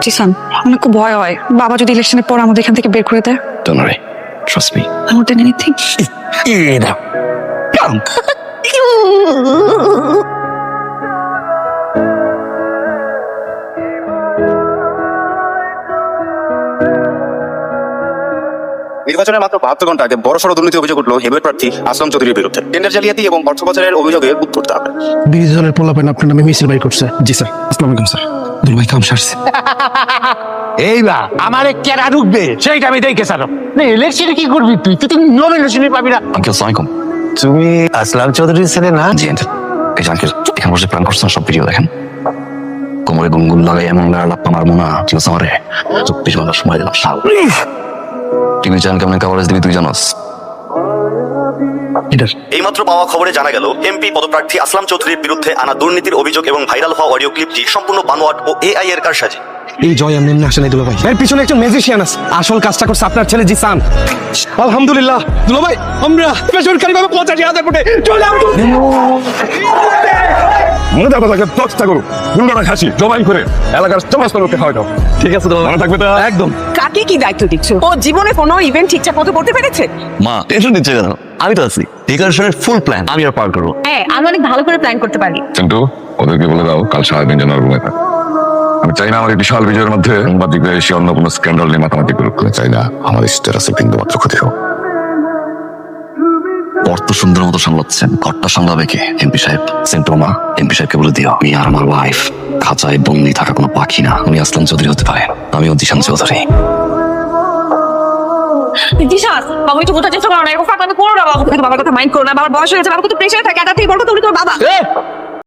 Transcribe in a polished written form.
জিসান, আমার খুব ভয় হয় বাবা যদি ইলেকশনের পর আমাদের এখান থেকে বের করে দেয়। Don't worry. Trust me. I won't do anything. নির্বাচনের মাত্র 72 ঘন্টা আগে বড়সড় দুর্নীতি অভিযোগ উঠল হেভিওয়েট প্রার্থী আসলাম চৌধুরীর বিরুদ্ধে। টেন্ডার জালিয়াতি এবং অর্থ পাচারের অভিযোগে উত্তর দাবে। বিরোধী দলের পোলাপেন আপনার নামে মিছিল বাই করছে। জি স্যার। আসসালামু আলাইকুম স্যার। দুলভাই কাম সারছে। এইবার আমার কেরা ঢুকবে সেইটা আমি দেখে স্যার। ইলেকশনে কি করবি তুই? তুই তো নমিনেশনই পাবি না। আঙ্কেল আসসালামু আলাইকুম। তুমি আসলাম চৌধুরীর ছেলে না? জি আঙ্কেল। এই যে আঙ্কেল এখানে বসে প্ল্যান করছেন সব ভিডিও দেখেন। কোমরে গুনগুন লাগাই এমন লাপ আমার মনে ঠিক আছে আমারে 24 ঘন্টা সময় দিলাম সাল। টিভি চ্যানেল কেমন কভারেজ দিবি তুই জানোস? এইমাত্র পাওয়া খবরে জানা গেল এমপি পদপ্রার্থী আসলাম চৌধুরীর বিরুদ্ধে আনা দুর্নীতির অভিযোগ এবং ভাইরাল হওয়া অডিও ক্লিপটি সম্পূর্ণ বানোয়াট ও এআই এর কারসাজি। এই জয় এমনি এমনি আসে নাই দুলাভাই, এর পিছনে একজন ম্যাজিশিয়ান আছে। আসল কাজটা করছে আপনার ছেলে জিসান। আলহামদুলিল্লাহ দুলাভাই, আমরা বেসরকারি ভাবে 50,000 কোটি চলে আসবো। মনে কথাকে দশটা করুক দুর্ঘটনা খাসি জবাই করে এলাকার সমস্ত লোককে খাওয়াই দাও। ঠিক আছে দুলাভাই, মনে থাকবে তো? একদম। কাকে কি দায়িত্ব দিচ্ছ? ও জীবনে কোনো ইভেন্ট ঠিকঠাক মতো করতে পেরেছে? মা টেনশন নিচ্ছে কেন? আমি তো আছি। ডেকোরেশনের ফুল প্ল্যান আমি আর পার করবো। হ্যাঁ, আমি অনেক ভালো করে প্ল্যান করতে পারি। কিন্তু ওদেরকে বলে দাও কাল সারাদিন যেন রুমে থাকে। আমি চাই না আমার এই বিশাল বিজয়ের মধ্যে সাংবাদিকরা এসে অন্য কোনো স্ক্যান্ডাল নিয়ে মাতামাতি করুক। চাই না আমার স্ট্যাটাসে বিন্দু মাত্র ক্ষতি হোক। অর্থ সুন্দর মতো সামলাচ্ছেন, ঘরটা সামলাবে কে? এমপি সাহেব। সেন্টোমা এমপি সাহেবকে বলে দিও আমি আর আমার ওয়াইফ খাঁচায় বন্দি থাকা কোনো পাখি না। উনি আসলাম চৌধুরী হতে পারে, আমিও দিশান চৌধুরী। দিশাস, বাবা একটু বোঝার চেষ্টা করো না। এরকম ফাঁকা করো না বাবা। বাবার কথা মাইন্ড করো না। বাবার বয়স হয়েছে, বাবা কত প্রেশারে থাকে। এটা থেকে বড় তো তুমি তোমার বাবা।